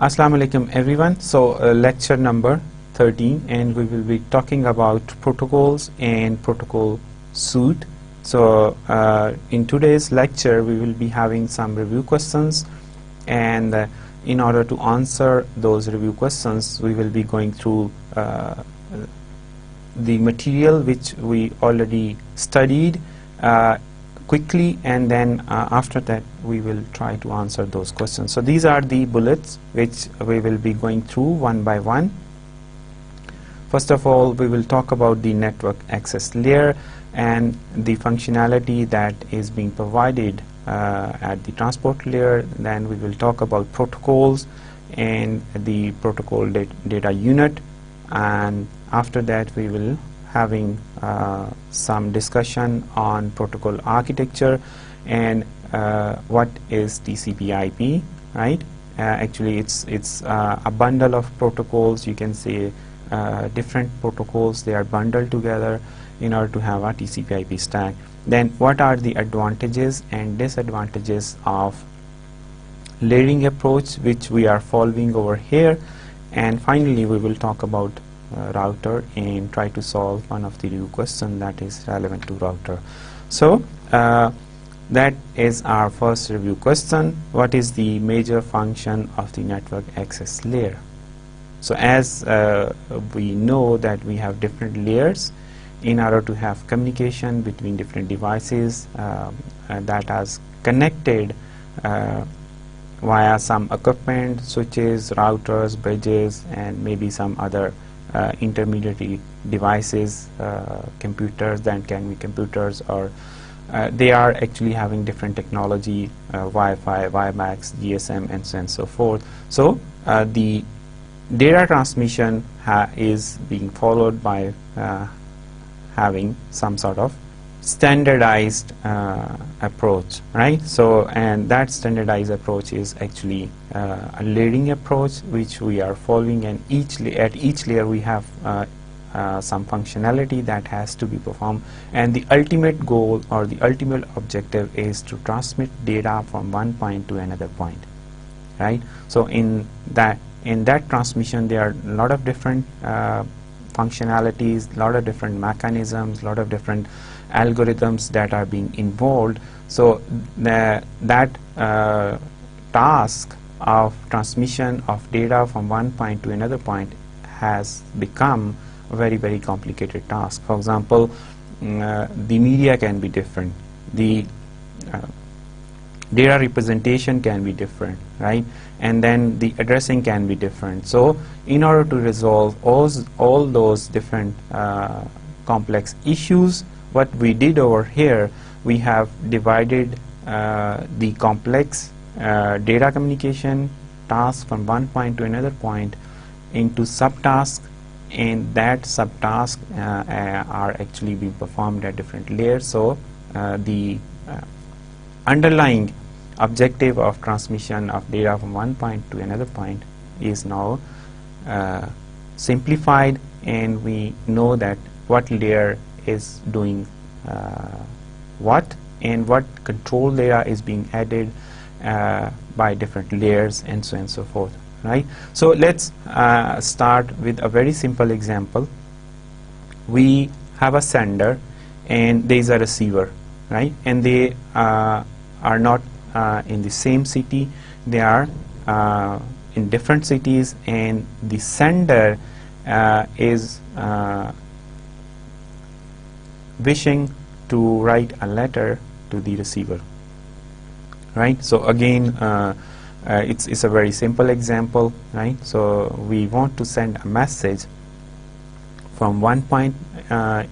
Assalamu alaikum everyone. So lecture number 13, and we will be talking about protocols and protocol suite. So in today's lecture we will be having some review questions, and in order to answer those review questions we will be going through the material which we already studied quickly, and then after that we will try to answer those questions. So these are the bullets which we will be going through one by one. First of all, we will talk about the network access layer and the functionality that is being provided at the transport layer. Then we will talk about protocols and the protocol data unit, and after that we will having some discussion on protocol architecture and what is TCP/IP, right? Actually it's a bundle of protocols. You can say different protocols, they are bundled together in order to have a TCP/IP stack. Then what are the advantages and disadvantages of layering approach which we are following over here, and finally we will talk about router and try to solve one of the review question that is relevant to router. So that is our first review question. What is the major function of the network access layer? So as we know that we have different layers in order to have communication between different devices that is connected via some equipment, switches, routers, bridges, and maybe some other intermediary devices, computers that can be computers, or they are actually having different technology, Wi-Fi, WiMAX, GSM, and so on and so forth. So the data transmission is being followed by having some sort of standardized approach, right? So, and that standardized approach is actually a layering approach which we are following, and at each layer we have some functionality that has to be performed, and the ultimate goal or the ultimate objective is to transmit data from one point to another point, right? So in that transmission there are a lot of different functionalities, a lot of different mechanisms, a lot of different algorithms that are being involved. So that task of transmission of data from one point to another point has become a very, very complicated task. For example, the media can be different, the data representation can be different, right? And then the addressing can be different. So in order to resolve all those different complex issues, what we did over here, we have divided the complex data communication task from one point to another point into subtasks, and that subtasks are actually being performed at different layers. So the underlying objective of transmission of data from one point to another point is now simplified, and we know that what layer is doing what, and what control layer is being added by different layers, and so on and so forth, right? So let's start with a very simple example. We have a sender and there is a receiver, right? And they are not in the same city, they are in different cities, and the sender is wishing to write a letter to the receiver, right? So again it's a very simple example, right? So we want to send a message from one point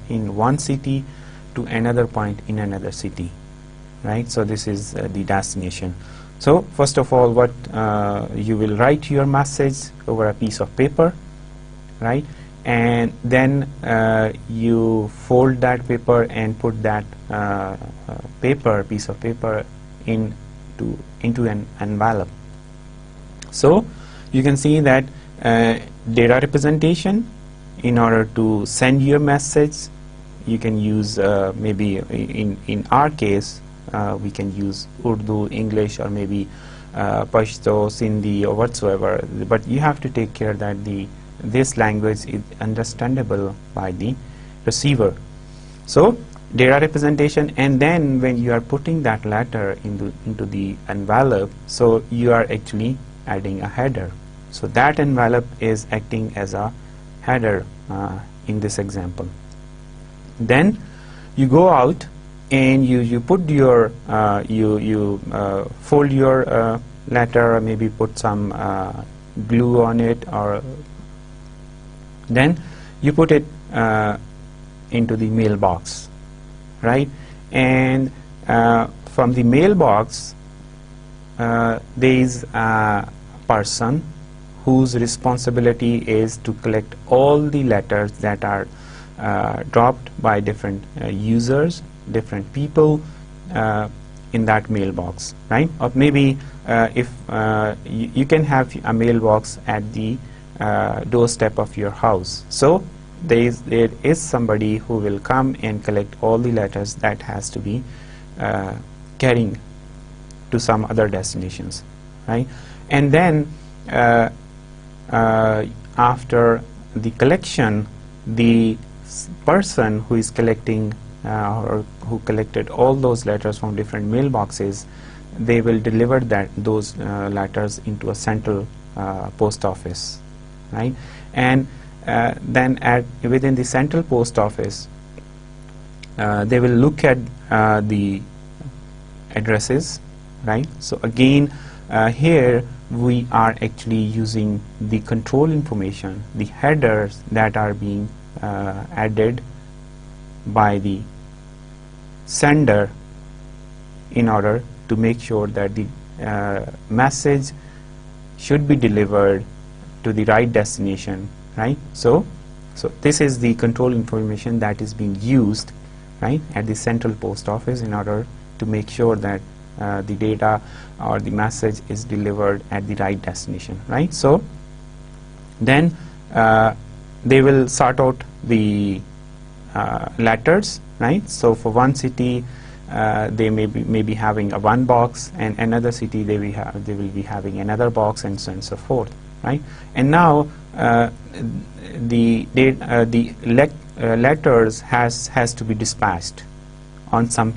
in one city to another point in another city, right? So this is the destination. So first of all, what you will write your message over a piece of paper, right? And then you fold that paper and put that piece of paper into an envelope. So you can see that data representation, in order to send your message, you can use maybe in our case we can use Urdu, English, or maybe Pashto, Sindhi, or whatsoever, but you have to take care that this language is understandable by the receiver. So data representation, and then when you are putting that letter into the envelope, so you are actually adding a header. So that envelope is acting as a header in this example. Then you go out and you put your fold your letter, or maybe put some glue on it, or then you put it into the mailbox, right? And from the mailbox there is a person whose responsibility is to collect all the letters that are dropped by different users, different people in that mailbox, right? Or maybe if you can have a mailbox at the doorstep of your house, so there is somebody who will come and collect all the letters that has to be carrying to some other destinations, right? And then after the collection, the person who is collecting or who collected all those letters from different mailboxes, they will deliver those letters into a central post office, right? And then within the central post office, they will look at the addresses, right? So again, here we are actually using the control information, the headers that are being added by the sender in order to make sure that the message should be delivered to the right destination, right? So this is the control information that is being used, right, at the central post office in order to make sure that the data or the message is delivered at the right destination, right? So then they will sort out the letters, right? So for one city they may be having a one box, and another city they will be having another box, and so on and so forth, right? And now the letters has to be dispatched on some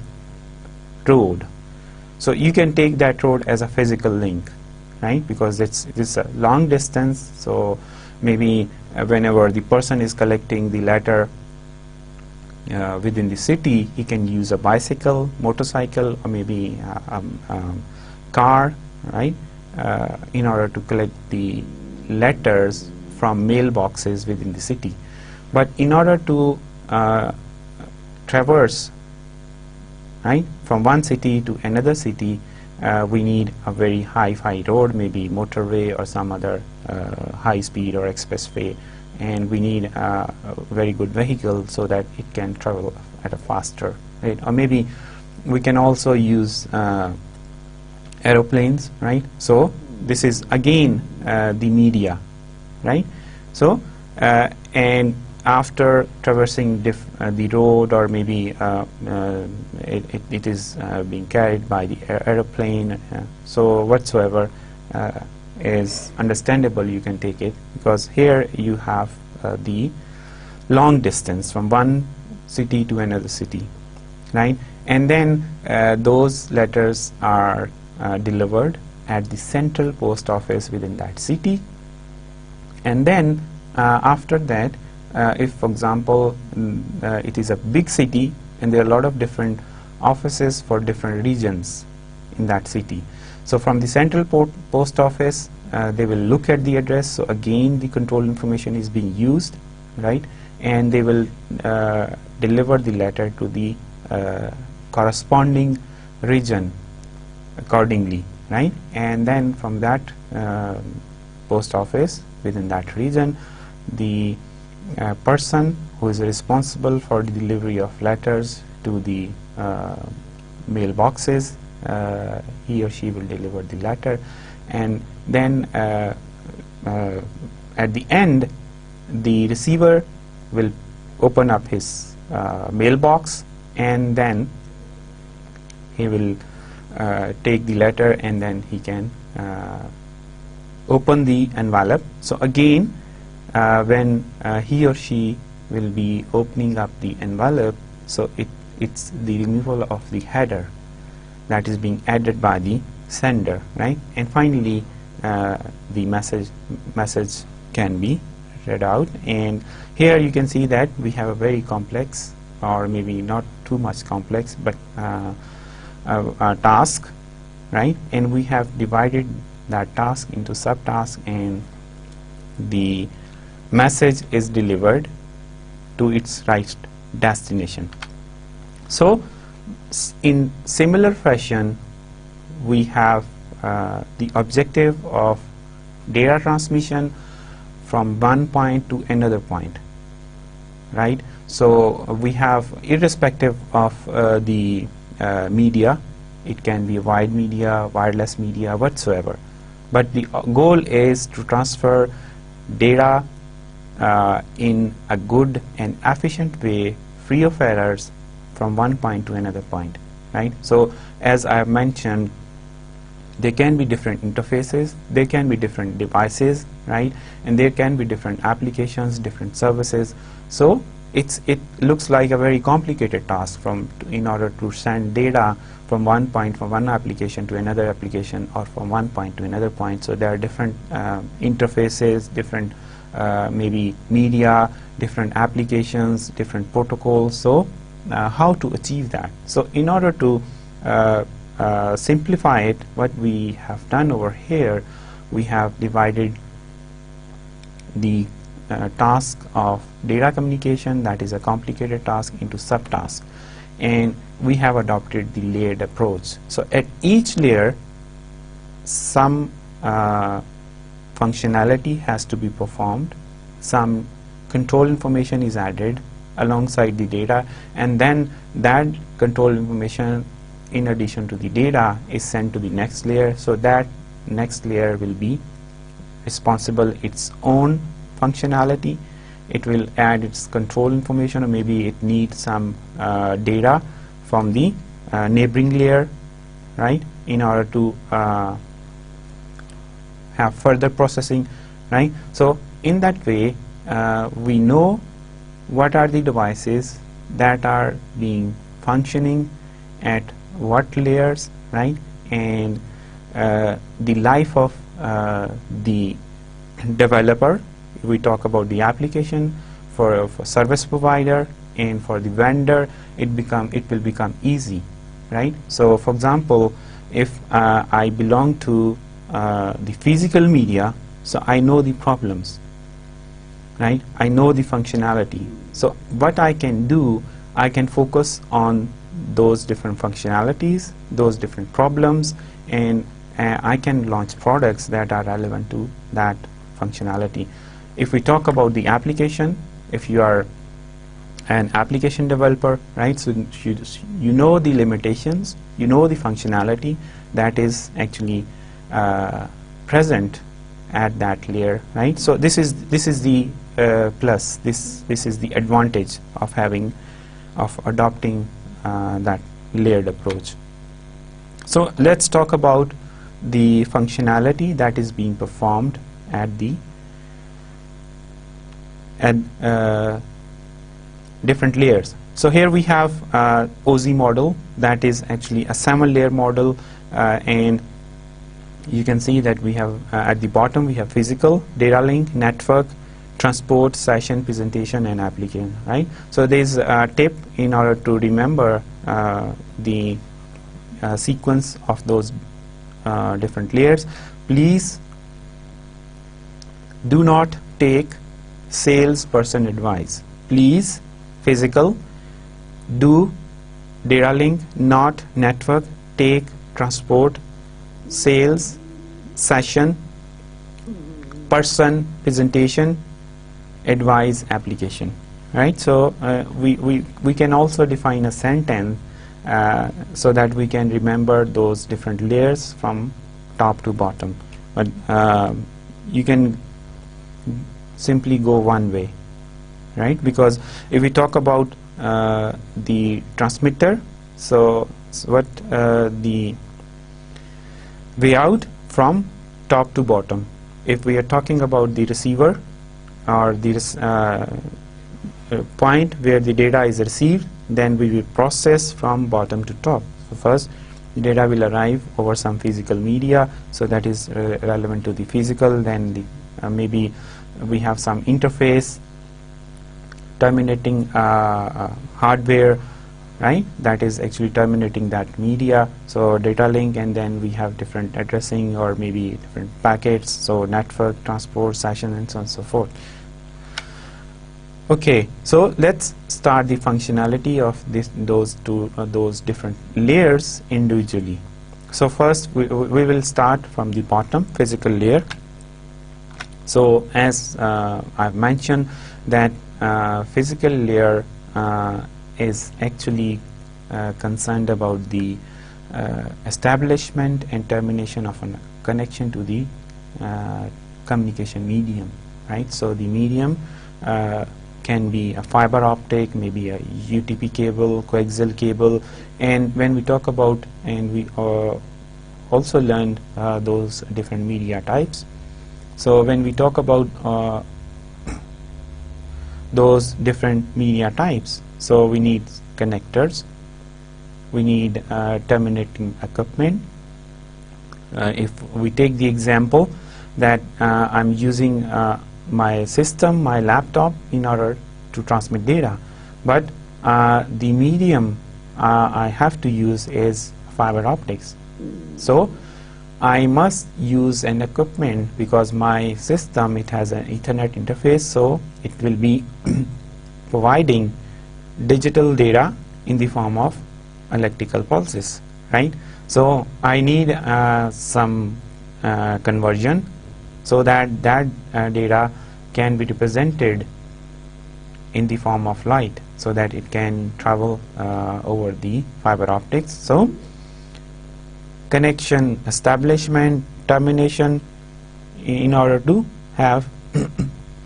road. So you can take that road as a physical link, right? Because it's a long distance. So maybe whenever the person is collecting the letter within the city, he can use a bicycle, motorcycle, or maybe car, right, in order to collect the letters from mailboxes within the city. But in order to traverse, right, from one city to another city, we need a very high road, maybe motorway or some other high speed or expressway, and we need a very good vehicle so that it can travel at a faster rate. Or maybe we can also use aeroplanes, right? So this is again the media, right? So and after traversing the road, or maybe it is being carried by the aeroplane, so whatsoever is understandable, you can take it, because here you have the long distance from one city to another city, right? And then those letters are delivered at the central post office within that city. And then after that, if for example it is a big city and there are a lot of different offices for different regions in that city, so from the central post office they will look at the address. So again the control information is being used, right, and they will deliver the letter to the corresponding region accordingly, right? And then from that post office within that region, the person who is responsible for the delivery of letters to the mailboxes, he or she will deliver the letter, and then at the end the receiver will open up his mailbox, and then he will take the letter, and then he can open the envelope. So again, when he or she will be opening up the envelope, so it's the removal of the header that is being added by the sender, right? And finally the message can be read out. And here you can see that we have a very complex, or maybe not too much complex, but a task, right? And we have divided that task into subtasks, and the message is delivered to its right destination. So in similar fashion, we have the objective of data transmission from one point to another point, right? So we have, irrespective of the media, it can be wide media, wireless media, whatsoever, but the goal is to transfer data in a good and efficient way, free of errors, from one point to another point, right? So as I have mentioned, there can be different interfaces, there can be different devices, right? And there can be different applications, different services. So it looks like a very complicated task in order to send data from one point, from one application to another application, or from one point to another point. So there are different interfaces, different maybe media, different applications, different protocols. So how to achieve that? So in order to simplify it, what we have done over here, we have divided the task of data communication, that is a complicated task, into subtasks, and we have adopted the layered approach. So at each layer, some functionality has to be performed, some control information is added alongside the data, and then that control information, in addition to the data, is sent to the next layer. So that next layer will be responsible its own functionality. It will add its control information, or maybe it needs some data from the neighboring layer, right, in order to have further processing, right? So in that way, we know what are the devices that are being functioning at what layers, right? And the life of the developer, we talk about the application, for service provider, and for the vendor, it will become easy, right? So for example, if I belong to the physical media, so I know the problems, right? I know the functionality. So what I can do, I can focus on those different functionalities, those different problems, and I can launch products that are relevant to that functionality. If we talk about the application, if you are an application developer, right, so you know the limitations, you know the functionality that is actually present at that layer, right? So this is the plus, this is the advantage of adopting that layered approach. So let's talk about the functionality that is being performed at different layers. So here we have OZ model, that is actually a 7-layer model, and you can see that we have at the bottom we have physical, data link, network, transport, session, presentation, and application, right? So there is a tip in order to remember the sequence of those different layers. Please do not take salesperson advice. Please, physical, do data link, not network, take transport, sales, session, person, presentation, advise, application, right? So we can also define a sentence so that we can remember those different layers from top to bottom, but you can simply go one way, right? Because if we talk about the transmitter, so what the way out from top to bottom. If we are talking about the receiver or the point where the data is received, then we will process from bottom to top. So first the data will arrive over some physical media, so that is relevant to the physical. Then the maybe we have some interface terminating hardware, right, that is actually terminating that media, so data link, and then we have different addressing or maybe different packets, so network, transport, session, and so on and so forth. Okay, so let's start the functionality of those different layers individually. So first we will start from the bottom, physical layer. So as I've mentioned that physical layer is actually concerned about the establishment and termination of a connection to the communication medium, right? So the medium can be a fiber optic, maybe a UTP cable, coaxial cable, and when we talk about, and we also learned those different media types. So when we talk about those different media types, so we need connectors, we need terminating equipment. If we take the example that I'm using my system, my laptop, in order to transmit data, but the medium I have to use is fiber optics. So I must use an equipment because my system, it has an Ethernet interface, so it will be providing digital data in the form of electrical pulses, right? So I need some conversion so that data can be represented in the form of light, so that it can travel over the fiber optics. So connection establishment, termination, in order to have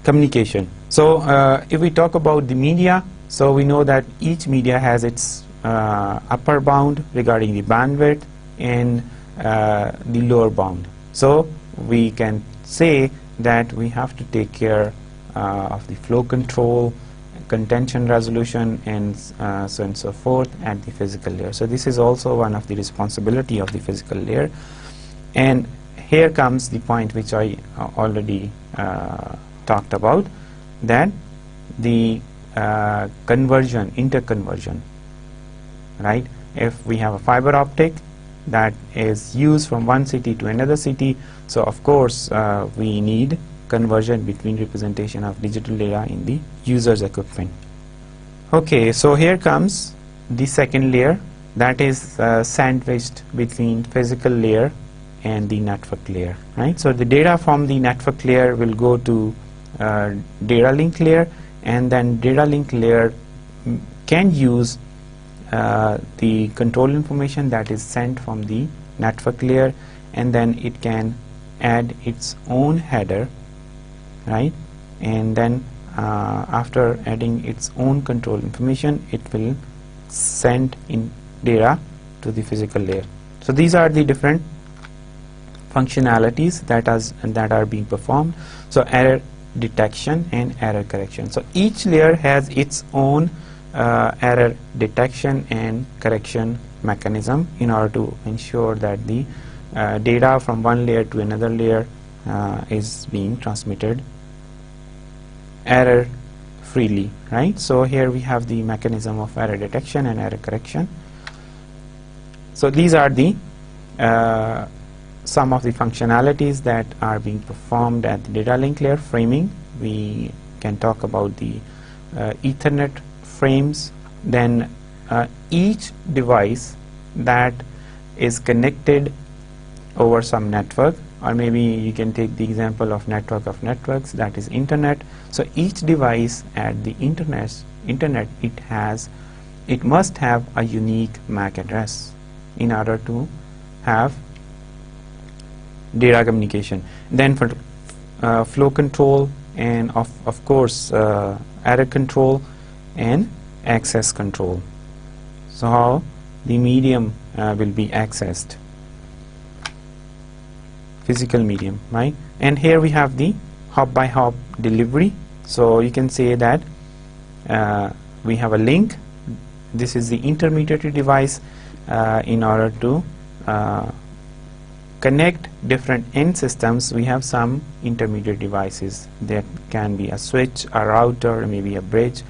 communication. So if we talk about the media, so we know that each media has its upper bound regarding the bandwidth and the lower bound. So we can say that we have to take care of the flow control, contention resolution, and so on and so forth at the physical layer. So this is also one of the responsibility of the physical layer. And here comes the point which I already talked about, that the conversion, interconversion, right? If we have a fiber optic that is used from one city to another city, so of course we need conversion between representation of digital data in the user's equipment. Okay, so here comes the second layer, that is sandwiched between physical layer and the network layer, right? So the data from the network layer will go to data link layer, and then data link layer can use the control information that is sent from the network layer, and then it can add its own header, right? And then after adding its own control information, it will send in data to the physical layer. So these are the different functionalities that are being performed. So error detection and error correction. So each layer has its own error detection and correction mechanism in order to ensure that the data from one layer to another layer is being transmitted error freely, right? So here we have the mechanism of error detection and error correction. So these are the some of the functionalities that are being performed at the data link layer. Framing, we can talk about the Ethernet frames. Then each device that is connected over some network, or maybe you can take the example of network of networks, that is internet. So each device at the internet it must have a unique MAC address in order to have data communication. Then for flow control, and of course error control and access control. So how the medium will be accessed. physical medium, right? And here we have the hop by hop delivery. So you can say that we have a link. This is the intermediary device in order to connect different end systems. We have some intermediate devices that can be a switch, a router, maybe a bridge,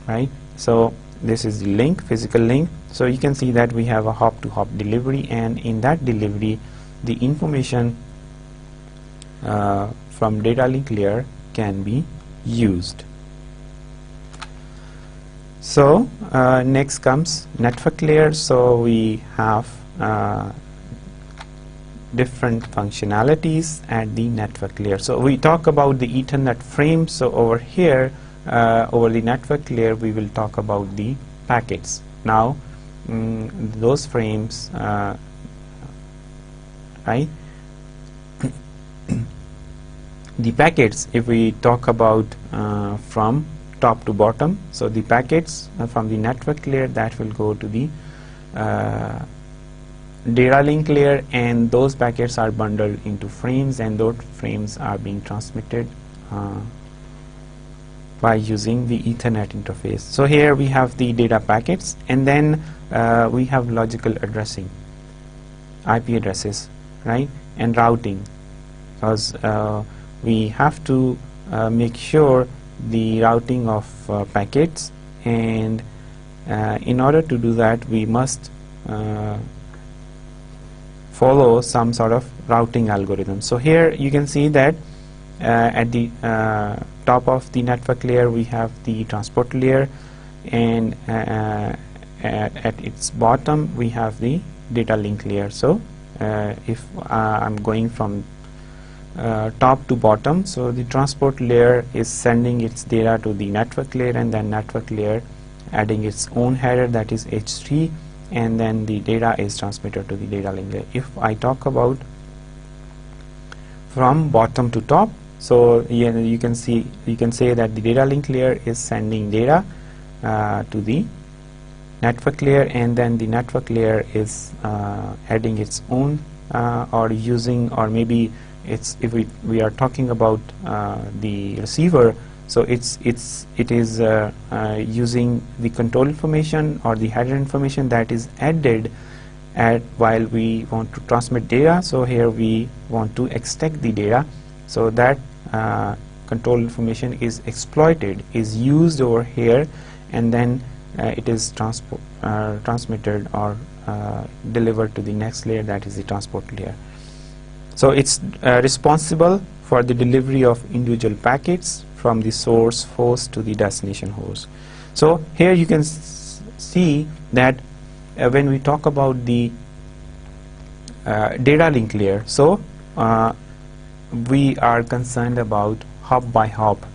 right? So this is the link, physical link. So you can see that we have a hop to hop delivery, and in that delivery the information from data link layer can be used. So next comes network layer. So we have different functionalities at the network layer. So we talk about the Ethernet frame. So over here, over the network layer, we will talk about the packets. Now those frames, right? The packets, if we talk about from top to bottom, so the packets from the network layer, that will go to the data link layer, and those packets are bundled into frames, and those frames are being transmitted by using the Ethernet interface. So here we have the data packets, and then we have logical addressing, IP addresses, right, and routing, because we have to make sure the routing of packets, and in order to do that we must follow some sort of routing algorithm. So here you can see that at the top of the network layer we have the transport layer, and at its bottom we have the data link layer. So if I'm going from top to bottom, so the transport layer is sending its data to the network layer, and then network layer adding its own header, that is H3, and then the data is transmitted to the data link layer. If I talk about from bottom to top, so you can say that the data link layer is sending data to the network layer, and then the network layer is adding its own or using, or maybe it's, if we are talking about the receiver, so it is using the control information or the header information that is added at while we want to transmit data. So here we want to extract the data, so that control information is exploited, is used over here, and then it is transmitted or delivered to the next layer, that is the transport layer. So it's responsible for the delivery of individual packets from the source host to the destination host. So here you can see that when we talk about the data link layer, so we are concerned about hop by hop,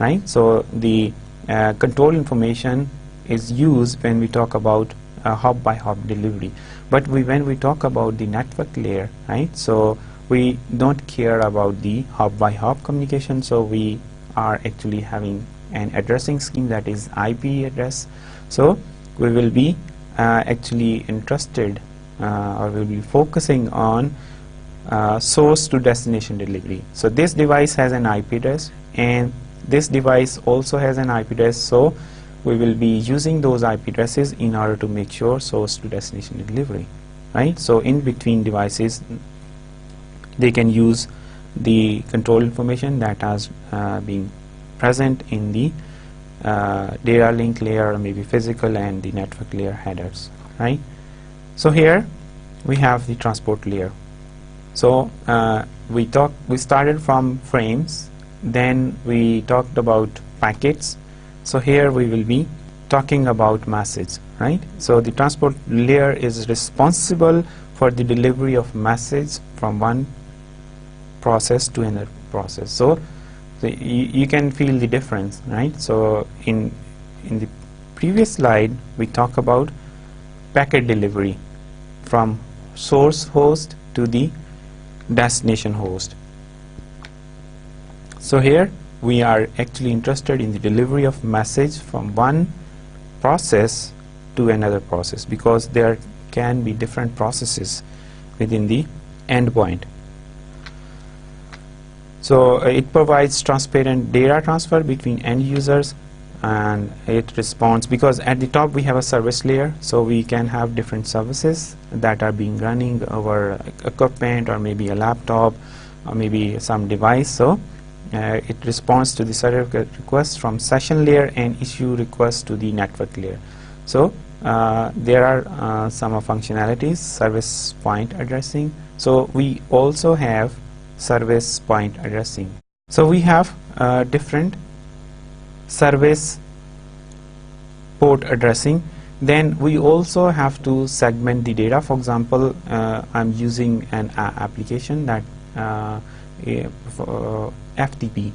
right? So the control information is used when we talk about hop by hop delivery. But when we talk about the network layer, right, so we don't care about the hop by hop communication. So we are actually having an addressing scheme, that is IP address. So we will be actually interested or will be focusing on source to destination delivery. So this device has an IP address, and this device also has an IP address. So we will be using those IP addresses in order to make sure source to destination delivery, right? So in between devices, they can use the control information that has been present in the data link layer, or maybe physical and the network layer headers, right? So here we have the transport layer. So we started from frames, then we talked about packets. So here we will be talking about message, right? So the transport layer is responsible for the delivery of message from one process to another process. So you can feel the difference, right? So in the previous slide we talk about packet delivery from source host to the destination host. So here we are actually interested in the delivery of message from one process to another process, because there can be different processes within the endpoint. So it provides transparent data transfer between end users, and it responds because at the top we have a service layer, so we can have different services that are being running over equipment or maybe a laptop or maybe some device. So it responds to the server requests from session layer and issue requests to the network layer. So there are some functionalities, service point addressing. So we also have service point addressing. So we have different service port addressing. Then we also have to segment the data. For example, I'm using an application that FTP,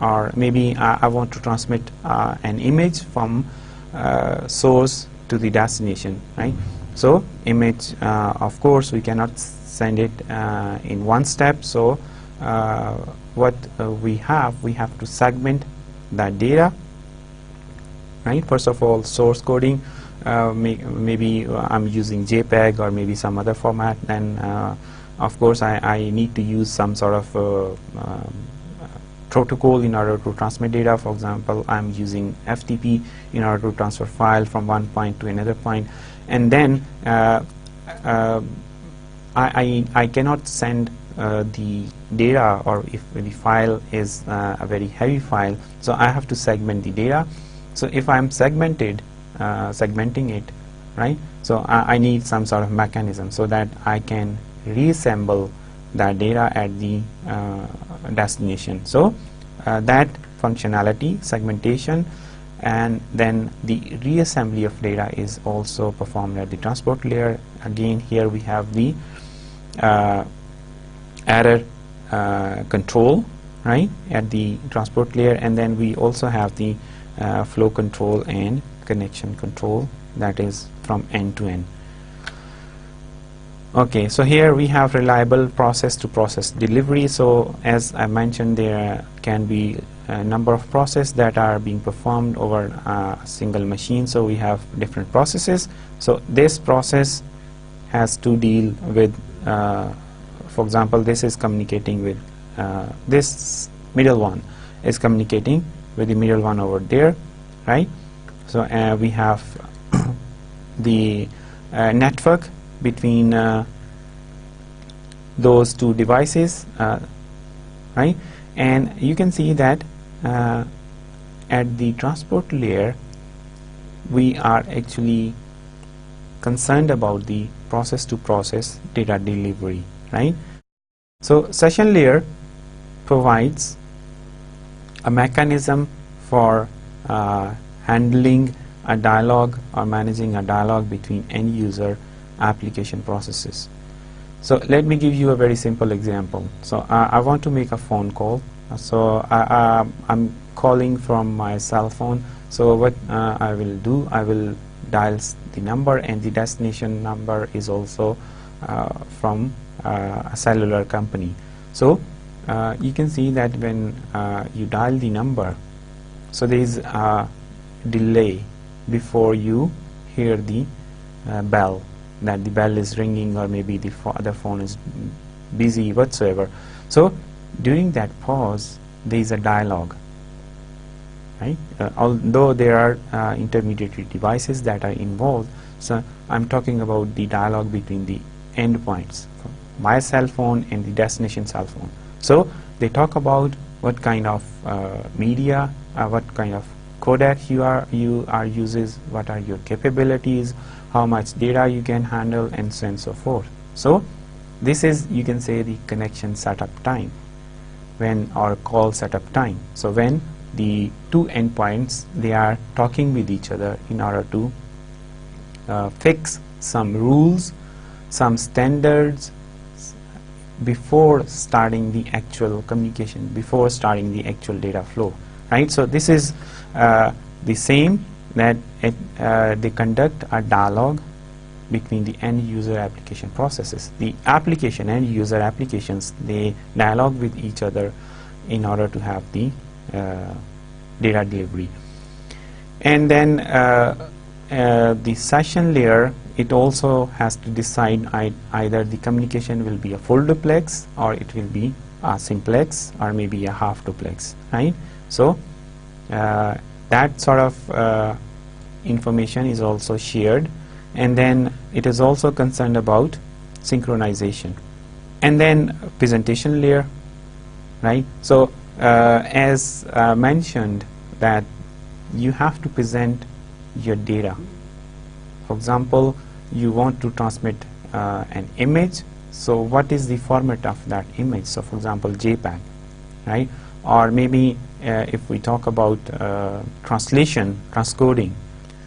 or maybe I want to transmit an image from source to the destination, right? So image, of course, we cannot send it in one step. So what we have to segment that data, right? First of all, source coding, maybe I'm using JPEG or maybe some other format. Then of course I need to use some sort of protocol in order to transmit data. For example, I'm using FTP in order to transfer file from one point to another point. And then I cannot send the data, or if the file is a very heavy file, so I have to segment the data. So if I'm segmenting it, right, so I need some sort of mechanism so that I can reassemble that data at the destination. So that functionality, segmentation, and then the reassembly of data is also performed at the transport layer. Again, here we have the error control, right, at the transport layer, and then we also have the flow control and connection control, that is from end to end. Okay, so here we have reliable process to process delivery. So as I mentioned, there can be a number of processes that are being performed over a single machine. So we have different processes. So this process has to deal with, for example, this is communicating with this middle one is communicating with the middle one over there, right? So we have the network between those two devices, right? And you can see that at the transport layer we are actually concerned about the process to process data delivery, right? So session layer provides a mechanism for handling a dialogue or managing a dialogue between end user application processes. So let me give you a very simple example. So I want to make a phone call. So I'm calling from my cell phone. So what I will do, I will dial the number, and the destination number is also from a cellular company. So you can see that when you dial the number, so there is a delay before you hear the bell, that the bell is ringing, or maybe the other phone is busy whatsoever. So during that pause there is a dialogue, right? Although there are intermediary devices that are involved, so I'm talking about the dialogue between the endpoints, my cell phone and the destination cell phone. So they talk about what kind of media, what kind of codec you are uses, what are your capabilities, how much data you can handle, and so on and so forth. So this is, you can say, the connection setup time, when or call setup time. So when the two endpoints, they are talking with each other in order to fix some rules, some standards before starting the actual communication, before starting the actual data flow, right? So this is the same, that they conduct a dialogue between the end user application processes. The application and user applications, they dialogue with each other in order to have the data delivery. And then the session layer it also has to decide either the communication will be a full duplex or it will be a simplex or maybe a half duplex, right? So that sort of information is also shared, and then it is also concerned about synchronization. And then presentation layer, right? So as mentioned, that you have to present your data. For example, you want to transmit an image, so what is the format of that image? So for example, JPEG, right? Or maybe if we talk about translation, transcoding,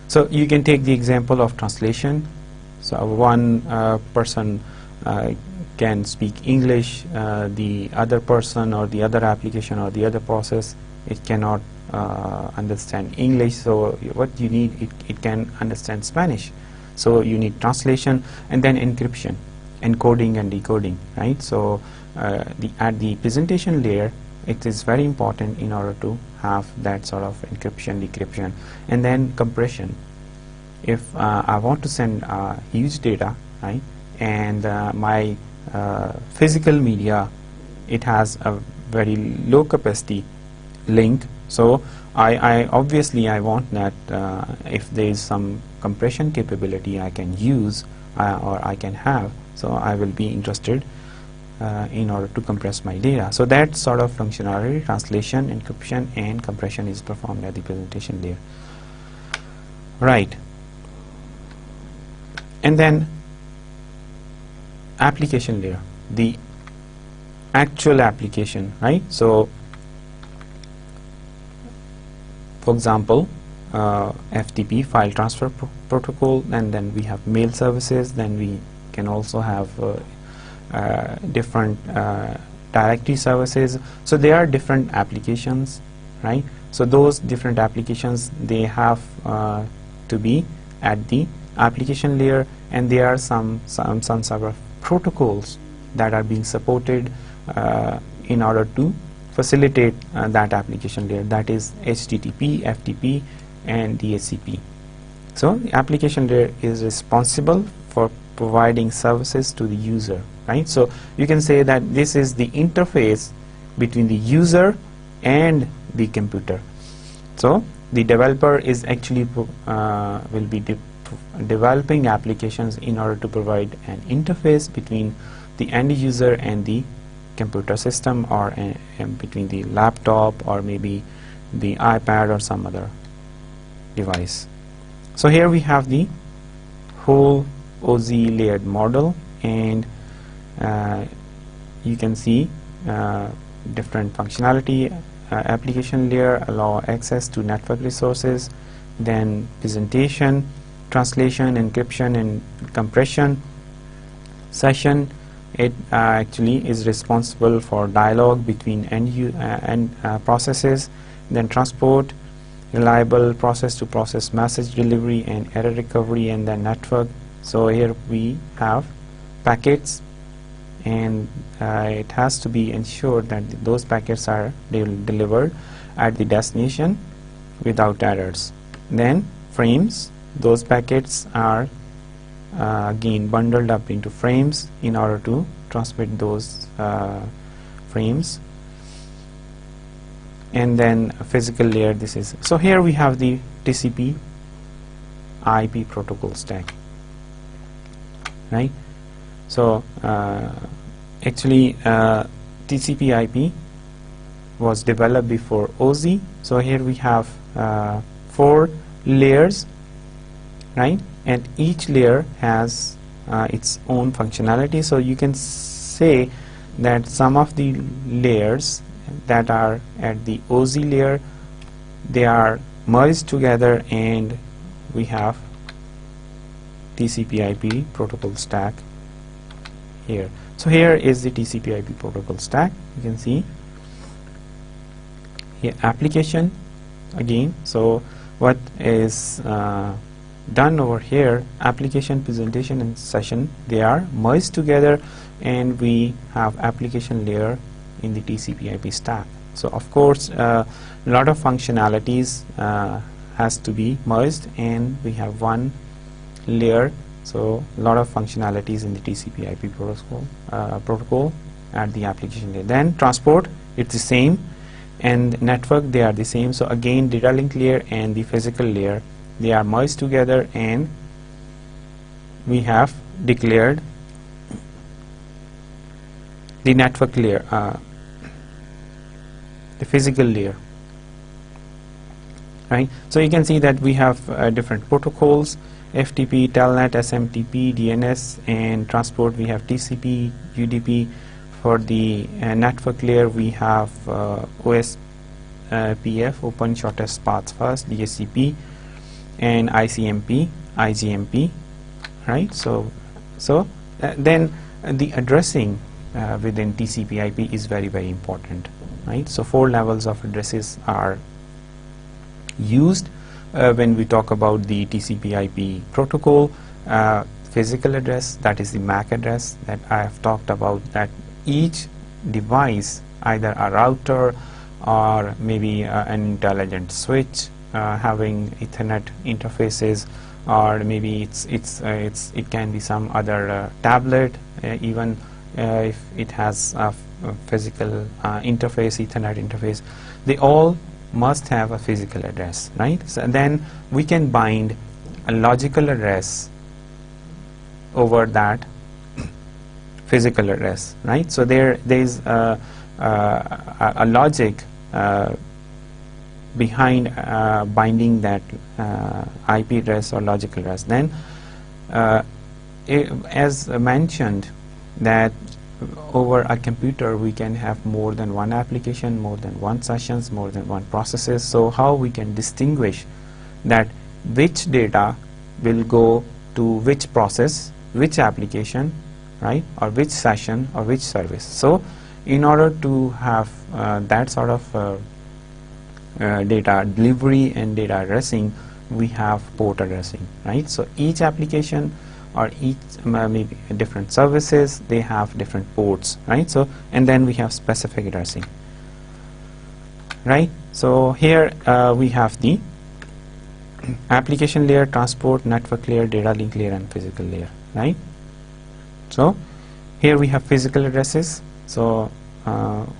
so you can take the example of translation. So one person can speak English, the other person or the other application or the other process, it cannot understand English. So what you need, it can understand Spanish. So you need translation, and then encryption, encoding and decoding, right? So at the presentation layer, it is very important in order to have that sort of encryption, decryption, and then compression. If I want to send huge data, right, and my physical media, it has a very low capacity link, so I obviously I want that if there is some compression capability I can use or I can have, so I will be interested in order to compress my data. So that sort of functionality, translation, encryption and compression, is performed at the presentation layer, right? And then application layer, the actual application, right? So for example, FTP, file transfer protocol, and then we have mail services, then we can also have different directory services. So there are different applications, right? So those different applications, they have to be at the application layer, and there are some sort of protocols that are being supported in order to facilitate that application layer, that is HTTP, FTP and DHCP. So the application layer is responsible for providing services to the user, right? So you can say that this is the interface between the user and the computer. So the developer is actually will be developing applications in order to provide an interface between the end user and the computer system, or between the laptop or maybe the iPad or some other device. So here we have the whole OZ layered model, and you can see different functionality. Application layer allow access to network resources, then presentation, translation, encryption and compression. Session, it actually is responsible for dialogue between end processes, then transport, reliable process-to-process message delivery and error recovery, and then network. So here we have packets, and it has to be ensured that those packets are delivered at the destination without errors. Then frames, those packets are again bundled up into frames in order to transmit those frames. And then a physical layer, this is, so here we have the TCP IP protocol stack, right? So actually TCP IP was developed before OZ. So here we have 4 layers, right? And each layer has its own functionality. So you can say that some of the layers that are at the OZ layer, they are merged together, and we have TCP IP protocol stack here. So here is the TCP IP protocol stack. You can see here application again. So what is done over here, application, presentation and session, they are merged together, and we have application layer in the TCP IP stack. So of course a lot of functionalities has to be merged, and we have one layer So a lot of functionalities in the TCP/IP protocol at the application layer. Then transport, it's the same, and network, they are the same. So again, data link layer and the physical layer, they are merged together, and we have declared the network layer, the physical layer, right? So you can see that we have different protocols: FTP, Telnet, SMTP, DNS, and transport we have TCP, UDP. For the network layer, we have OSPF, Open Shortest Path First, DHCP, and ICMP, IGMP, right? So then the addressing within TCP/IP is very, very important, right? So 4 levels of addresses are used when we talk about the TCP/IP protocol. Physical address, that is the MAC address that I have talked about, that each device, either a router or maybe an intelligent switch having Ethernet interfaces, or maybe it can be some other tablet, even if it has a physical interface, Ethernet interface, they all must have a physical address, right? So then we can bind a logical address over that physical address, right? So there is a logic behind binding that IP address or logical address. Then as mentioned, that over a computer we can have more than one application, more than one sessions, more than one processes. So how we can distinguish that which data will go to which process, which application, right, or which session or which service. So in order to have that sort of data delivery and data addressing, we have port addressing, right? So each application or each maybe different services, they have different ports, right? So and then we have specific addressing, right? So here we have the application layer, transport, network layer, data link layer, and physical layer, right? So here we have physical addresses. So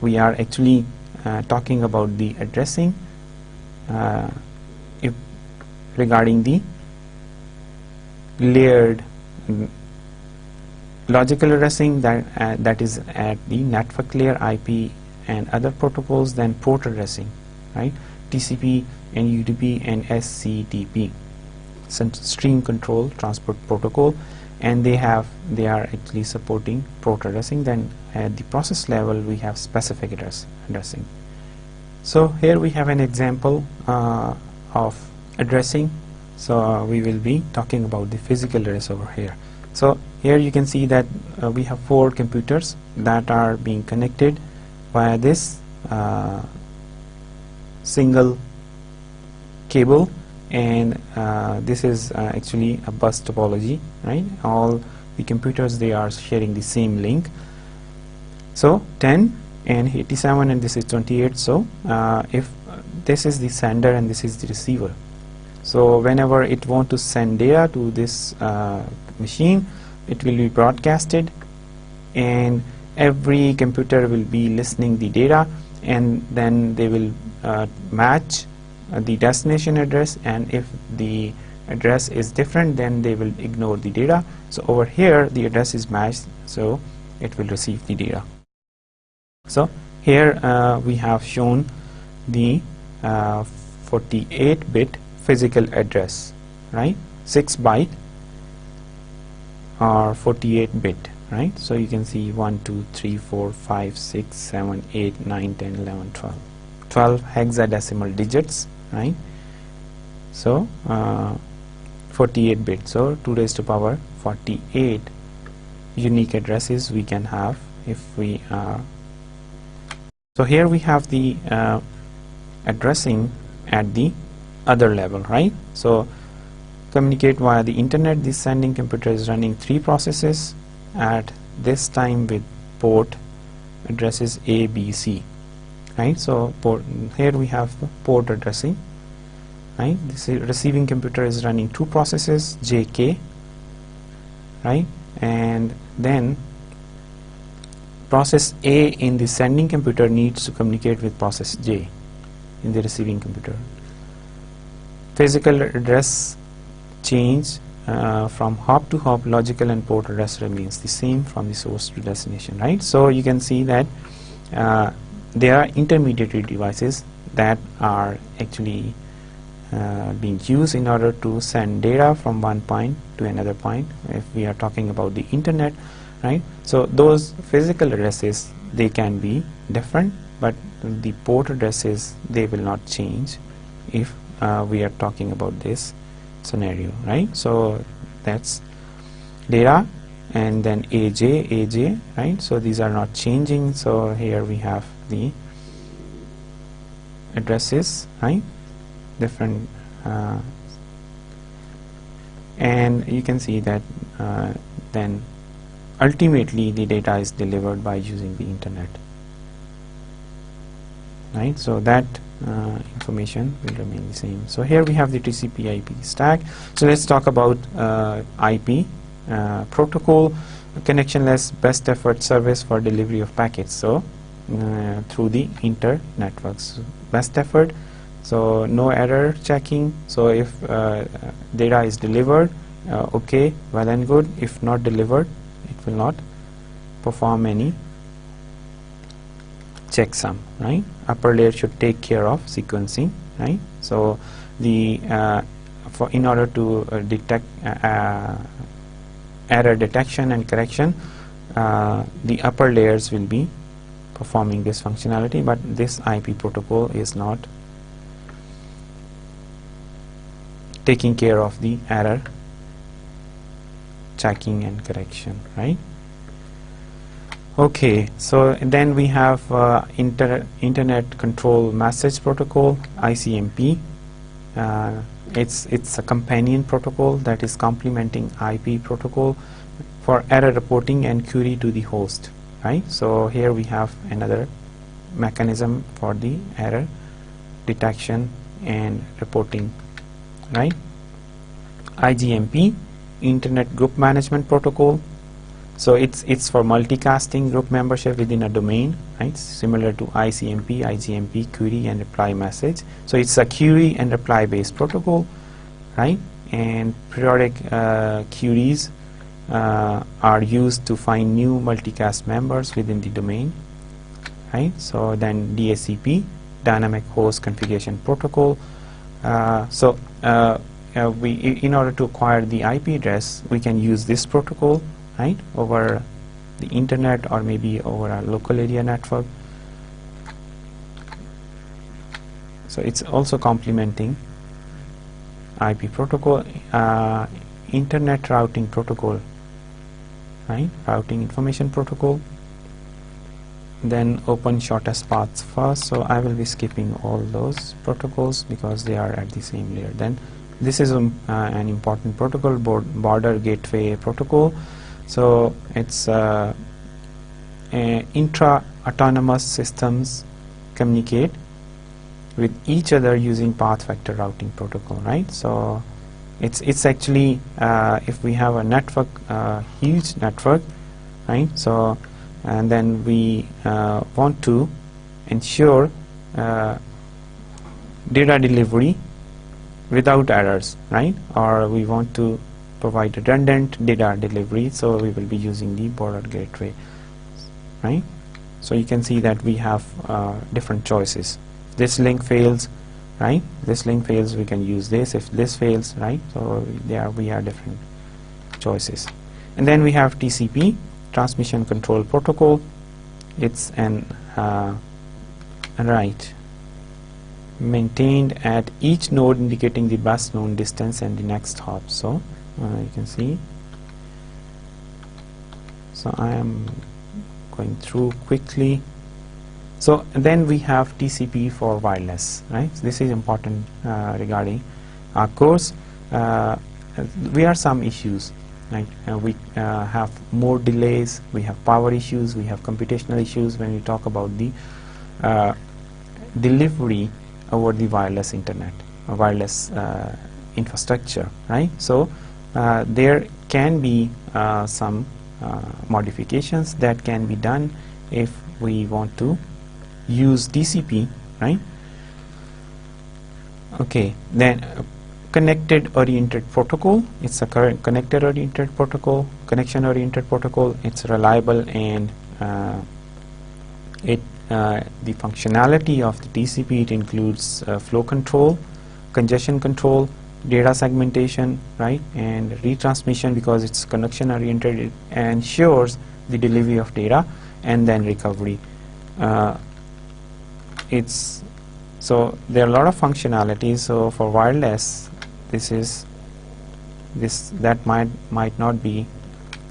we are actually talking about the addressing regarding the layered logical addressing, that is at the network layer, IP and other protocols. Then port addressing, right? TCP and UDP and SCTP, stream control transport protocol, and they are actually supporting port addressing. Then at the process level we have specific addressing. So here we have an example of addressing. So we will be talking about the physical address over here. So here you can see that we have 4 computers that are being connected via this single cable, and this is actually a bus topology, right? All the computers, they are sharing the same link. So 10 and 87 and this is 28. So if this is the sender and this is the receiver, so whenever it want to send data to this machine, it will be broadcasted, and every computer will be listening the data, and then they will match the destination address, and if the address is different, then they will ignore the data. So over here the address is matched, so it will receive the data. So here we have shown the 48-bit physical address, right? 6 byte or 48-bit, right? So you can see 1 2 3 4 5 6 7 8 9 10 11 12 hexadecimal digits, right? So 48 bit, so 2 raised to power 48 unique addresses we can have if we so here we have the addressing at the other level, right? So communicate via the internet. This sending computer is running 3 processes at this time with port addresses A, B, C, right? So here we have the port addressing, right? This receiving computer is running 2 processes, J, K, right? And then process A in the sending computer needs to communicate with process J in the receiving computer. Physical address change from hop to hop, logical and port address remains the same from the source to destination, right? So you can see that there are intermediary devices that are actually being used in order to send data from one point to another point if we are talking about the internet, right? So those physical addresses, they can be different, but the port addresses, they will not change if we are talking about this scenario, right? So that's data, and then AJ, right? So these are not changing. So here we have the addresses, right? Different, and you can see that then ultimately the data is delivered by using the internet, right? So that information will remain the same. So here we have the TCP/IP stack. So let's talk about IP protocol, connectionless best effort service for delivery of packets. So through the inter networks, best effort. So no error checking. So if data is delivered, okay, well and good. If not delivered, it will not perform any checksum, right? Upper layer should take care of sequencing, right? So the in order to detect error detection and correction, the upper layers will be performing this functionality, but this IP protocol is not taking care of the error checking and correction, right? Okay, so then we have Internet Control Message Protocol, ICMP. It's a companion protocol that is complementing IP protocol for error reporting and query to the host, right? So here we have another mechanism for the error detection and reporting, right? IGMP, Internet Group Management Protocol. So it's for multicasting group membership within a domain, right? Similar to ICMP, IGMP, query and reply message. So it's a query and reply based protocol, right? And periodic queries are used to find new multicast members within the domain, right? So then DHCP, Dynamic Host Configuration Protocol. In order to acquire the IP address, we can use this protocol, right, over the internet or maybe over a local area network. So it's also complementing IP protocol, internet routing protocol, right, routing information protocol. Then open shortest paths first. So I will be skipping all those protocols because they are at the same layer. Then this is an important protocol, border gateway protocol. So it's intra-autonomous systems communicate with each other using path vector routing protocol, right? So it's actually if we have a network, huge network, right? So and then we want to ensure data delivery without errors, right? Or we want to provide redundant data delivery, so we will be using the border gateway, right? So you can see that we have different choices. This link fails, right? This link fails, we can use this. If this fails, right? So there we have different choices. And then we have TCP, Transmission Control Protocol. It's an right maintained at each node, indicating the best known distance and the next hop. So you can see. So I am going through quickly. So then we have TCP for wireless, right? So this is important regarding our course. We have some issues, right? We have more delays, we have power issues, we have computational issues when we talk about the delivery over the wireless internet, wireless infrastructure, right? So there can be some modifications that can be done if we want to use TCP, right? Okay, then connected oriented protocol. It's a connected oriented protocol, connection oriented protocol. It's reliable, and the functionality of the TCP, it includes flow control, congestion control, data segmentation, right, and retransmission. Because it's connection oriented, it ensures the delivery of data and then recovery. So there are a lot of functionalities. So for wireless, that might not be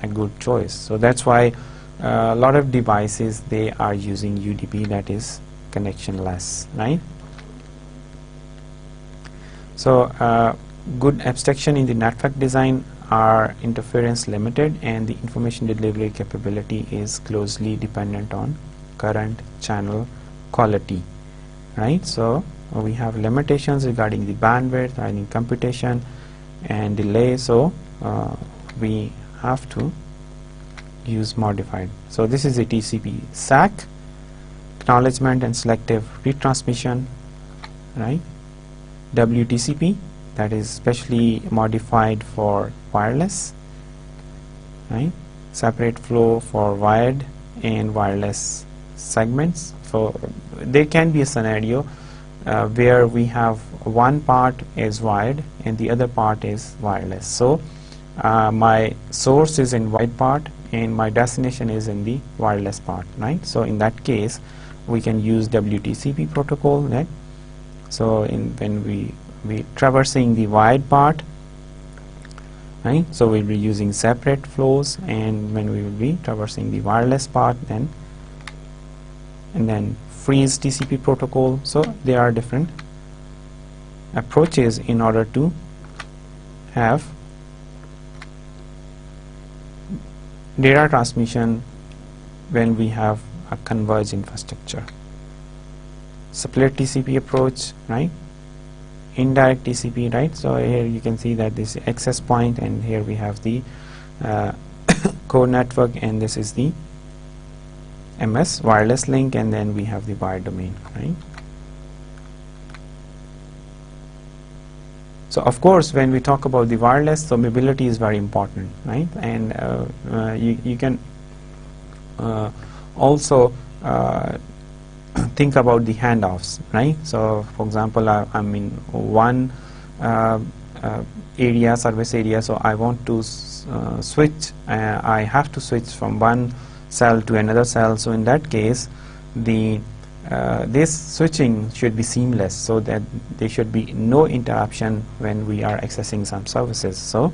a good choice. So that's why a lot of devices, they are using UDP, that is connectionless, right? So good abstraction in the network design are interference limited, and the information delivery capability is closely dependent on current channel quality, right? So we have limitations regarding the bandwidth, regarding computation and delay. So we have to use modified. So this is a TCP SAC, acknowledgement and selective retransmission, right? WTCP, that is specially modified for wireless, right? Separate flow for wired and wireless segments. So there can be a scenario where we have one part is wired and the other part is wireless. So my source is in wired part and my destination is in the wireless part, right? So in that case, we can use WTCP protocol, right? So when we traversing the wired part, right? So we'll be using separate flows, and when we will be traversing the wireless part, and then freeze TCP protocol. So there are different approaches in order to have data transmission when we have a converged infrastructure. Split TCP approach, right? Indirect TCP, right? So here you can see that this is access point, and here we have the core network, and this is the MS wireless link, and then we have the wire domain, right? So of course, when we talk about the wireless, so mobility is very important, right? And you can also think about the handoffs, right? So for example, I'm in one area, service area, so I want to switch, I have to switch from one cell to another cell. So in that case, this switching should be seamless, so that there should be no interruption when we are accessing some services. So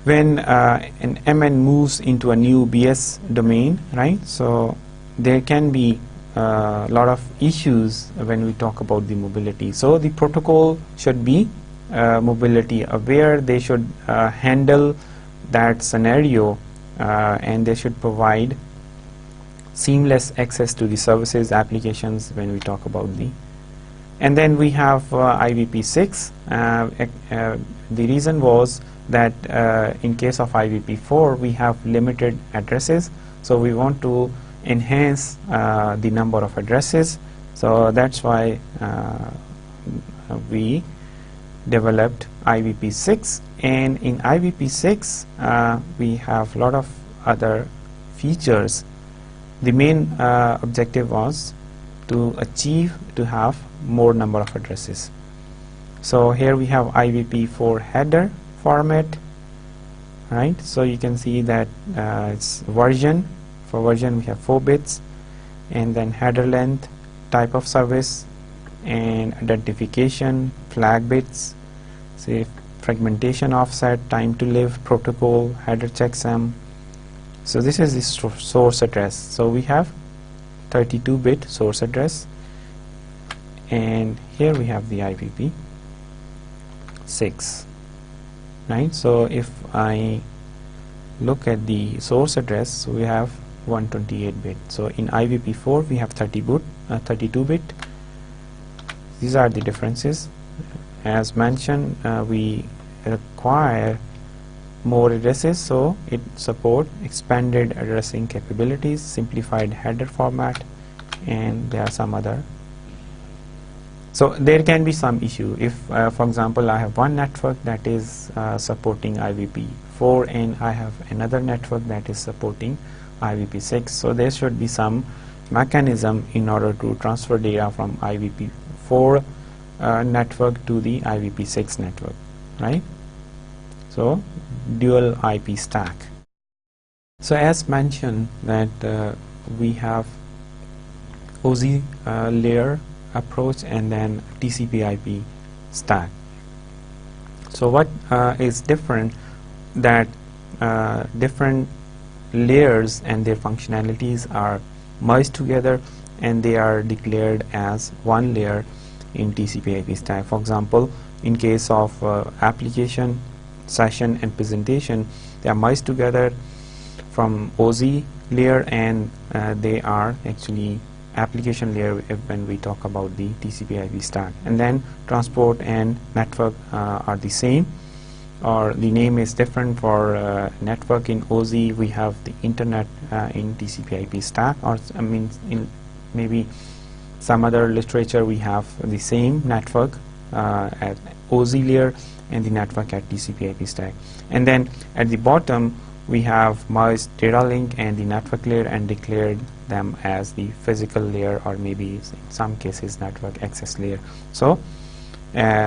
when an MN moves into a new BS domain, right, so there can be a lot of issues when we talk about the mobility. So the protocol should be mobility aware. They should handle that scenario, and they should provide seamless access to the services, applications when we talk about the. And then we have IVP6. The reason was that in case of IVP4, we have limited addresses, so we want to enhance the number of addresses. So that's why we developed IVP6, and in IVP6 we have a lot of other features. The main objective was to have more number of addresses. So here we have IVP4 header format, right? So you can see that it's version. For version we have 4 bits, and then header length, type of service, and identification, flag bits, say fragmentation offset, time to live, protocol, header checksum. So this is the source address. So we have 32-bit source address, and here we have the IVP6, right? So if I look at the source address, so we have 128-bit. So in IVP4 we have 32-bit. These are the differences. As mentioned, we require more addresses, so it support expanded addressing capabilities, simplified header format, and there are some other. So there can be some issue if for example I have one network that is supporting IVP4 and I have another network that is supporting IVP6. So there should be some mechanism in order to transfer data from IVP4 network to the IVP6 network, right? So dual IP stack. So as mentioned that we have OZ layer approach and then TCP/IP stack. So what is different, that different layers and their functionalities are merged together and they are declared as one layer in TCP/IP stack. For example, in case of application, session and presentation, they are merged together from OZ layer and they are actually application layer when we talk about the TCP/IP stack. And then transport and network are the same, or the name is different. For network in OZ we have the internet in TCP/IP stack, or I mean in maybe some other literature we have the same network at OZ layer and the network at TCP/IP stack. And then at the bottom we have merged data link and the network layer and declared them as the physical layer, or maybe in some cases network access layer. So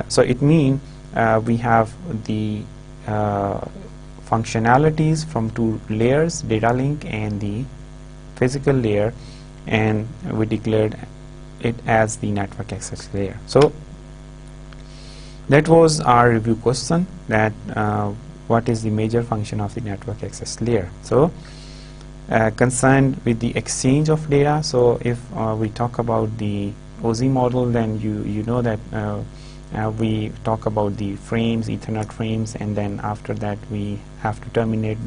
so it means we have the functionalities from two layers, data link and the physical layer, and we declared it as the network access layer. So that was our review question, that what is the major function of the network access layer. So concerned with the exchange of data, so if we talk about the OZ model, then you know that we talk about the frames, Ethernet frames, and then after that we have to terminate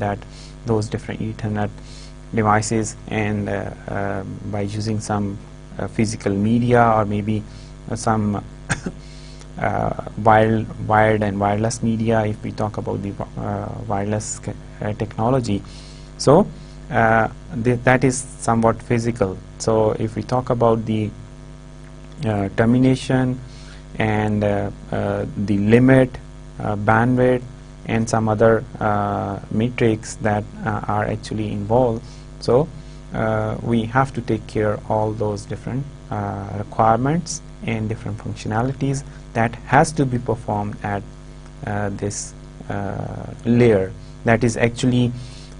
those different Ethernet devices, and by using some physical media or maybe some wired and wireless media, if we talk about the wireless technology. So that is somewhat physical. So if we talk about the termination and the limit, bandwidth, and some other metrics that are actually involved, so we have to take care of all those different requirements and different functionalities that has to be performed at this layer, that is actually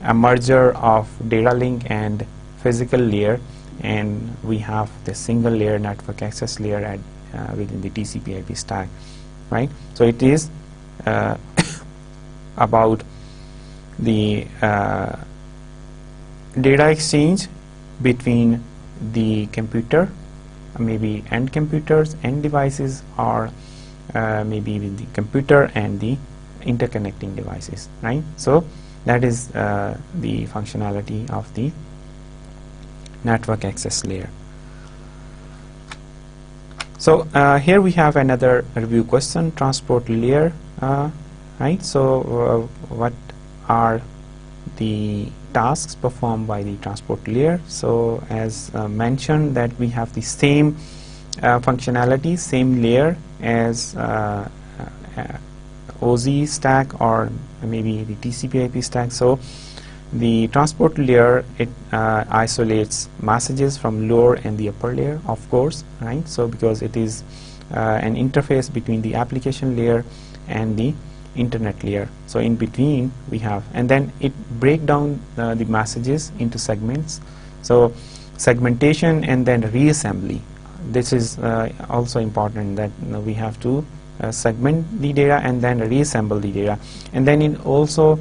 a merger of data link and physical layer, and we have the single layer network access layer at within the TCP/IP stack, right? So it is about the data exchange between the computer, maybe end computers, end devices, or maybe with the computer and the interconnecting devices, right? So that is the functionality of the network access layer. So here we have another review question, transport layer, right? So what are the tasks performed by the transport layer? So as mentioned, that we have the same functionality, same layer as OZ stack or maybe the TCP/IP stack. So the transport layer, it isolates messages from lower and the upper layer, of course, right? So because it is an interface between the application layer and the internet layer. So in between we have, and then it break down the messages into segments. So segmentation and then reassembly. This is also important, that we have to segment the data and then reassemble the data, and then it also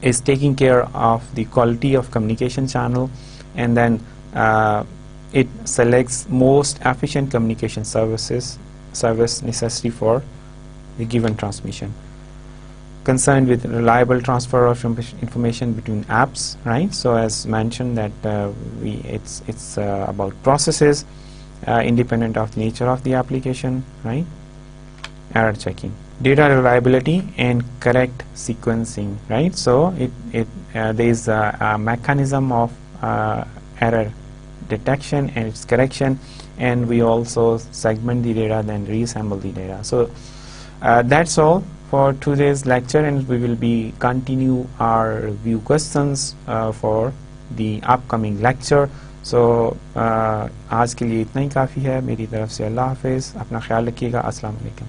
is taking care of the quality of communication channel, and then it selects most efficient communication service necessary for the given transmission. Concerned with reliable transfer of information between apps, right? So as mentioned that it's about processes independent of the nature of the application, right? Error checking. data reliability and correct sequencing, right? So there is a mechanism of error detection and its correction, and we also segment the data, then reassemble the data. So that's all for today's lecture, and we will be continue our review questions for the upcoming lecture. So आज के लिए इतना ही काफ़ी है। मेरी तरफ से अल्लाह हाफिज़, अपना ख्याल रखिएगा। अस्सलाम वालेकुम।